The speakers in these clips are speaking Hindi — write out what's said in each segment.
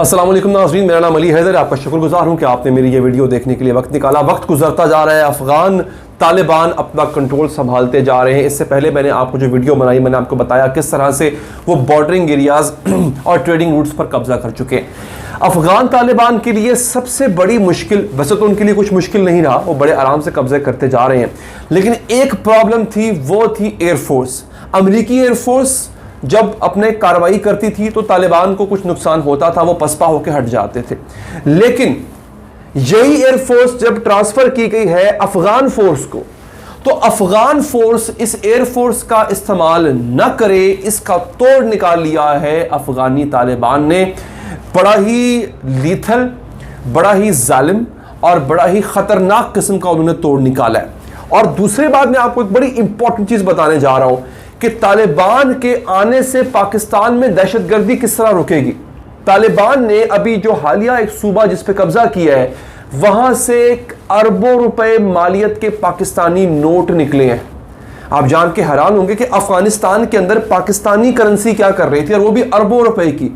अस्सलाम वालेकुम नाज़रीन, मेरा नाम अली हैदर। आपका शुक्रगुजार हूँ कि आपने मेरी ये वीडियो देखने के लिए वक्त निकाला। वक्त गुजरता जा रहा है, अफ़गान तालिबान अपना कंट्रोल संभालते जा रहे हैं। इससे पहले मैंने आपको जो वीडियो बनाई, मैंने आपको बताया किस तरह से वो बॉर्डरिंग एरियाज़ और ट्रेडिंग रूट्स पर कब्जा कर चुके हैं। अफ़गान तालिबान के लिए सबसे बड़ी मुश्किल, वैसे तो उनके लिए कुछ मुश्किल नहीं रहा, वो बड़े आराम से कब्जे करते जा रहे हैं, लेकिन एक प्रॉब्लम थी, वो थी एयरफोर्स। अमरीकी एयरफोर्स जब अपने कार्रवाई करती थी तो तालिबान को कुछ नुकसान होता था, वो पसपा होकर हट जाते थे। लेकिन यही एयरफोर्स जब ट्रांसफर की गई है अफगान फोर्स को, तो अफगान फोर्स इस एयरफोर्स का इस्तेमाल न करे, इसका तोड़ निकाल लिया है अफगानी तालिबान ने। बड़ा ही लीथल, बड़ा ही जालिम और बड़ा ही खतरनाक किस्म का उन्होंने तोड़ निकाला है। और दूसरी बात, मैं आपको एक बड़ी इंपॉर्टेंट चीज बताने जा रहा हूं कि तालिबान के आने से पाकिस्तान में दहशतगर्दी किस तरह रुकेगी। तालिबान ने अभी जो हालिया एक सूबा जिस पे कब्जा किया है, वहां से अरबों रुपए मालियत के पाकिस्तानी नोट निकले हैं। आप जान के हैरान होंगे कि अफगानिस्तान के अंदर पाकिस्तानी करेंसी क्या कर रही थी, और वो भी अरबों रुपए की।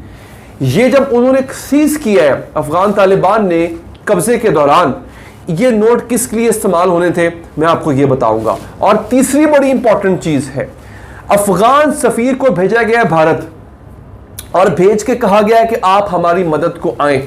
ये जब उन्होंने सीज किया है अफगान तालिबान ने कब्जे के दौरान, ये नोट किस लिए इस्तेमाल होने थे, मैं आपको ये बताऊंगा। और तीसरी बड़ी इंपॉर्टेंट चीज है, अफगान सफीर को भेजा गया है भारत, और भेज के कहा गया है कि आप हमारी मदद को आए,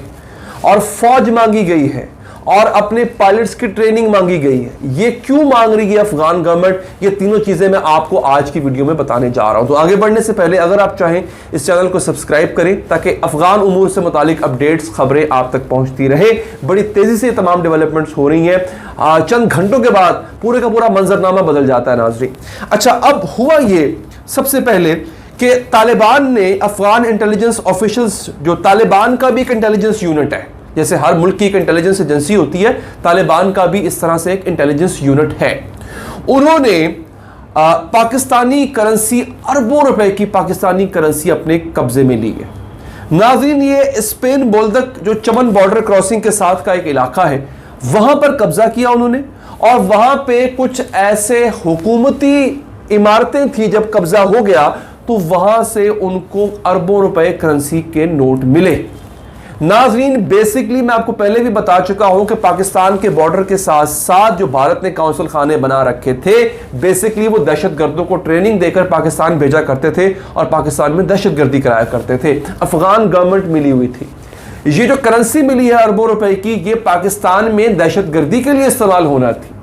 और फौज मांगी गई है और अपने पायलट्स की ट्रेनिंग मांगी गई है। ये क्यों मांग रही है अफगान गवर्नमेंट, ये तीनों चीजें मैं आपको आज की वीडियो में बताने जा रहा हूं। तो आगे बढ़ने से पहले अगर आप चाहें इस चैनल को सब्सक्राइब करें, ताकि अफगान उमूर से मुतालिक अपडेट्स, खबरें आप तक पहुंचती रहे। बड़ी तेजी से तमाम डेवलपमेंट्स हो रही हैं, चंद घंटों के बाद पूरे का पूरा मंजरनामा बदल जाता है नाज़रीन। अच्छा, अब हुआ ये सबसे पहले कि तालिबान ने अफगान इंटेलिजेंस ऑफिशियल्स, जो तालिबान का भी एक इंटेलिजेंस यूनिट है, जैसे हर मुल्क की एक इंटेलिजेंस एजेंसी होती है, तालिबान का भी इस तरह से एक इंटेलिजेंस यूनिट है। उन्होंने पाकिस्तानी करेंसी, अरबों रुपए की पाकिस्तानी करेंसी अपने कब्जे में ली है। नाज़रीन, ये स्पेन बोल्दक, जो चमन बॉर्डर क्रॉसिंग के साथ का एक इलाका है, वहां पर कब्जा किया उन्होंने, और वहां पे कुछ ऐसे हुकूमती इमारतें थी, जब कब्जा हो गया तो वहां से उनको अरबों रुपए करेंसी के नोट मिले। नाज़रीन, बेसिकली मैं आपको पहले भी बता चुका हूं कि पाकिस्तान के बॉर्डर के साथ साथ जो भारत ने काउंसिल खाने बना रखे थे, बेसिकली वो दहशतगर्दों को ट्रेनिंग देकर पाकिस्तान भेजा करते थे और पाकिस्तान में दहशतगर्दी कराया करते थे। अफगान गवर्नमेंट मिली हुई थी। ये जो करेंसी मिली है अरबों रुपए की, ये पाकिस्तान में दहशतगर्दी के लिए इस्तेमाल होना थी।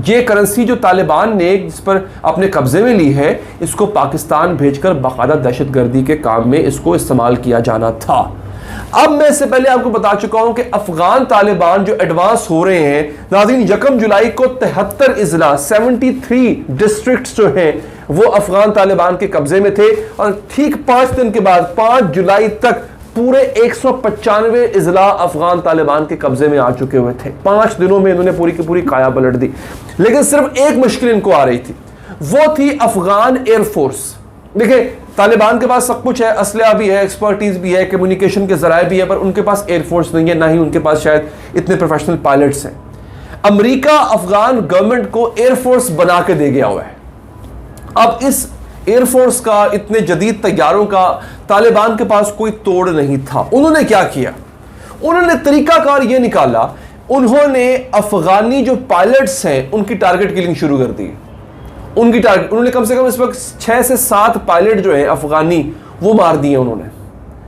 ये करेंसी जो तालिबान ने जिस पर अपने कब्जे में ली है, इसको पाकिस्तान भेजकर बाकायदा दहशतगर्दी के काम में इसको इस्तेमाल किया जाना था। अब मैं इससे पहले आपको बता चुका हूं कि अफगान तालिबान जो एडवांस हो रहे हैं, नाज़रीन, 1 जुलाई को 73 इजला, 73 डिस्ट्रिक्ट्स जो हैं वो अफगान तालिबान के कब्जे में थे, और ठीक 5 दिन के बाद 5 जुलाई तक पूरे 195 इजला अफगान तालिबान के कब्जे में आ चुके हुए थे। 5 दिनों में इन्होंने पूरी की पूरी काया पलट दी। लेकिन सिर्फ एक मुश्किल इनको आ रही थी, वो थी अफगान एयरफोर्स। देखिए, तालिबान के पास सब कुछ है, असलहा भी है, एक्सपर्टीज भी है, कम्युनिकेशन के जराए भी है, पर उनके पास एयरफोर्स नहीं है, ना ही उनके पास शायद इतने प्रोफेशनल पायलट्स हैं। अमेरिका अफगान गवर्नमेंट को एयरफोर्स बना के दे गया हुआ है। अब इस एयरफोर्स का, इतने जदीद तैयारों का तालिबान के पास कोई तोड़ नहीं था। उन्होंने क्या किया, उन्होंने तरीकाकार यह निकाला, उन्होंने अफगानी जो पायलट्स हैं उनकी टारगेट किलिंग शुरू कर दी। उनकी टारगेट, उन्होंने कम से कम इस वक्त 6 से 7 पायलट जो हैं अफगानी, वो मार दिए उन्होंने।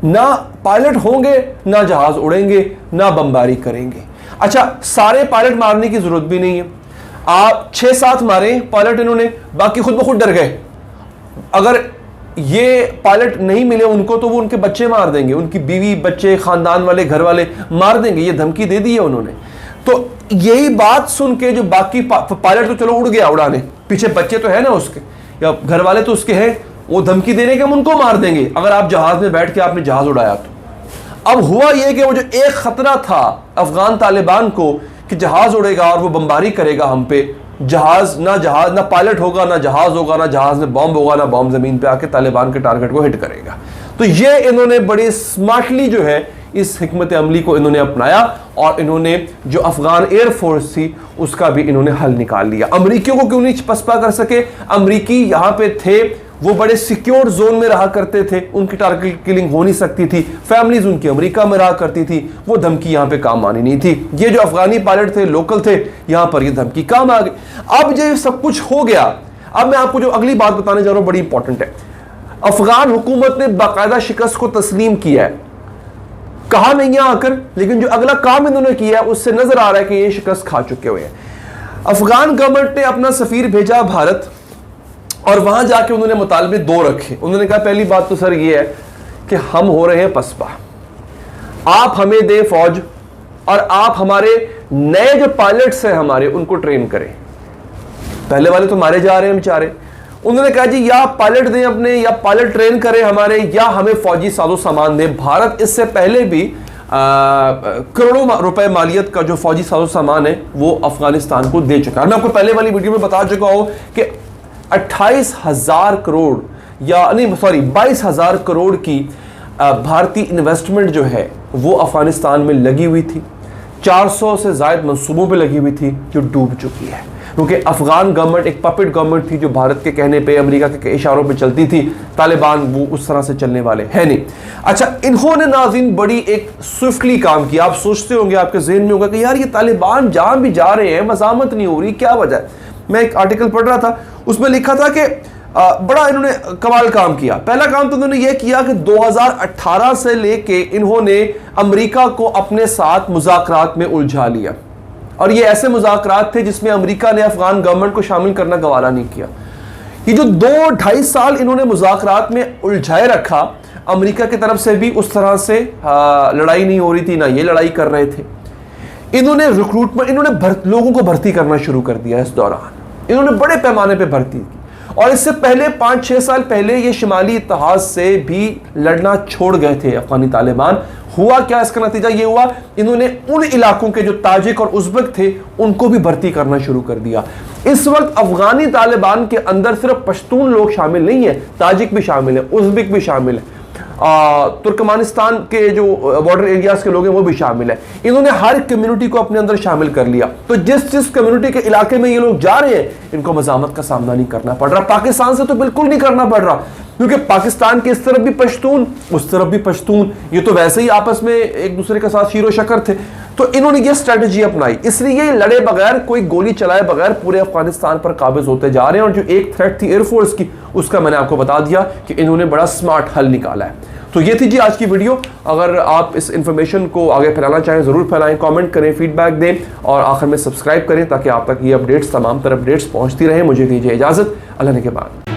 ना पायलट होंगे, ना जहाज उड़ेंगे, ना बमबारी करेंगे। अच्छा, सारे पायलट मारने की जरूरत भी नहीं है, आप 6-7 मारे पायलट इन्होंने, बाकी खुद ब खुद डर गए। अगर ये पायलट नहीं मिले उनको, तो वो उनके बच्चे मार देंगे, उनकी बीवी, बच्चे, खानदान वाले, घर वाले मार देंगे। ये धमकी दे दी है उन्होंने। तो यही बात सुन के जो बाकी पायलट तो चलो उड़ गया उड़ाने, पीछे बच्चे तो है ना उसके, या घर वाले तो उसके हैं, वो धमकी देने के हम उनको मार देंगे अगर आप जहाज में बैठ के आपने जहाज उड़ाया तो। अब हुआ यह कि वो जो एक खतरा था अफगान तालिबान को कि जहाज उड़ेगा और वो बमबारी करेगा हम पे, जहाज ना पायलट होगा, ना जहाज होगा, ना जहाज में बॉम्ब होगा, ना बॉम्ब जमीन पे आके तालिबान के टारगेट को हिट करेगा। तो ये इन्होंने बड़ी स्मार्टली जो है इस हिकमत अमली को इन्होंने अपनाया, और इन्होंने जो अफगान एयरफोर्स थी उसका भी इन्होंने हल निकाल लिया। अमरीकियों को क्यों नहीं पसपा कर सके, अमरीकी यहाँ पे थे, वो बड़े सिक्योर जोन में रहा करते थे, उनकी टारगेट किलिंग हो नहीं सकती थी, फैमिलीज उनकी अमेरिका में रहा करती थी, वो धमकी यहां पे काम आनी नहीं थी। ये जो अफगानी पायलट थे, लोकल थे, यहां पर ये धमकी काम आ गई। अब ये सब कुछ हो गया, अब मैं आपको जो अगली बात बताने जा रहा हूं बड़ी इंपॉर्टेंट है। अफगान हुकूमत ने बाकायदा शिकस्त को तस्लीम किया है, कहा नहीं है आकर, लेकिन जो अगला काम इन्होंने किया है उससे नजर आ रहा है कि ये शिकस्त खा चुके हुए हैं। अफगान गवर्नमेंट ने अपना सफीर भेजा भारत और वहां जाके उन्होंने मुतालबे दो रखे। उन्होंने कहा पहली बात तो सर ये है कि हम हो रहे हैं पसपा, आप हमें दें फौज और आप हमारे नए जो पायलट्स हैं हमारे उनको ट्रेन करें, पहले वाले तो मारे जा रहे हैं बेचारे। उन्होंने कहा जी या पायलट दें अपने, या पायलट ट्रेन करें हमारे, या हमें फौजी साजो सामान दें। भारत इससे पहले भी करोड़ों रुपए मालियत का जो फौजी साजो सामान है वो अफगानिस्तान को दे चुका है। मैं आपको पहले वाली वीडियो में बता चुका हूं कि 28,000 करोड़ या नहीं सॉरी 22,000 करोड़ की भारतीय इन्वेस्टमेंट जो है वो अफगानिस्तान में लगी हुई थी, 400 से ज्यादा मंसूबों पे लगी हुई थी जो डूब चुकी है, क्योंकि अफगान गवर्नमेंट एक पपेट गवर्नमेंट थी जो भारत के कहने पे, अमेरिका के इशारों पे चलती थी। तालिबान वो उस तरह से चलने वाले है नहीं। अच्छा, इन्होंने नाज़रीन बड़ी एक स्विफ्टली काम किया। आप सोचते होंगे, आपके ज़हन में होगा कि यार ये तालिबान जहां भी जा रहे हैं मज़ामत नहीं हो रही, क्या वजह है? मैं एक आर्टिकल पढ़ रहा था, उसमें लिखा था कि बड़ा इन्होंने कमाल काम किया। पहला काम तो इन्होंने यह किया कि 2018 से लेके इन्होंने अमेरिका को अपने साथ मुज़ाकरात में उलझा लिया, और ये ऐसे मुज़ाकरात थे जिसमें अमेरिका ने अफगान गवर्नमेंट को शामिल करना गवारा नहीं किया। ये जो 2-2.5 साल इन्होंने मुज़ाकरात में उलझाए रखा, अमेरिका की तरफ से भी उस तरह से लड़ाई नहीं हो रही थी, ना ये लड़ाई कर रहे थे। इन्होंने रिक्रूटमेंट, इन्होंने लोगों को भर्ती करना शुरू कर दिया। इस दौरान इन्होंने बड़े पैमाने पर भर्ती की, और इससे पहले 5-6 साल पहले ये शिमाली इत्तेहाद से भी लड़ना छोड़ गए थे अफगानी तालिबान। हुआ क्या, इसका नतीजा ये हुआ, इन्होंने उन इलाकों के जो ताजिक और उज़्बेक थे उनको भी भर्ती करना शुरू कर दिया। इस वक्त अफगानी तालिबान के अंदर सिर्फ पश्तून लोग शामिल नहीं है, ताजिक भी शामिल है, उज़्बेक भी शामिल है, तुर्कमानिस्तान के जो बॉर्डर एरियाज के लोग हैं वो भी शामिल है। इन्होंने हर कम्युनिटी को अपने अंदर शामिल कर लिया। तो जिस कम्युनिटी के इलाके में ये लोग जा रहे हैं, इनको मज़ामत का सामना नहीं करना पड़ रहा। पाकिस्तान से तो बिल्कुल नहीं करना पड़ रहा, क्योंकि पाकिस्तान के इस तरफ भी पश्तून, उस तरफ भी पश्तून, ये तो वैसे ही आपस में एक दूसरे के साथ शीरो शक्कर थे। तो इन्होंने ये स्ट्रेटजी अपनाई, इसलिए ये लड़े बगैर, कोई गोली चलाए बगैर पूरे अफगानिस्तान पर काबिज होते जा रहे हैं। और जो एक थ्रेट थी एयरफोर्स की, उसका मैंने आपको बता दिया कि इन्होंने बड़ा स्मार्ट हल निकाला है। तो ये थी जी आज की वीडियो। अगर आप इस इंफॉर्मेशन को आगे फैलाना चाहें ज़रूर फैलाएं, कमेंट करें, फीडबैक दें, और आखिर में सब्सक्राइब करें ताकि आप तक ये अपडेट्स, तमाम तरह अपडेट्स पहुंचती रहें। मुझे दीजिए इजाज़त, अल्लाह ने के बाद।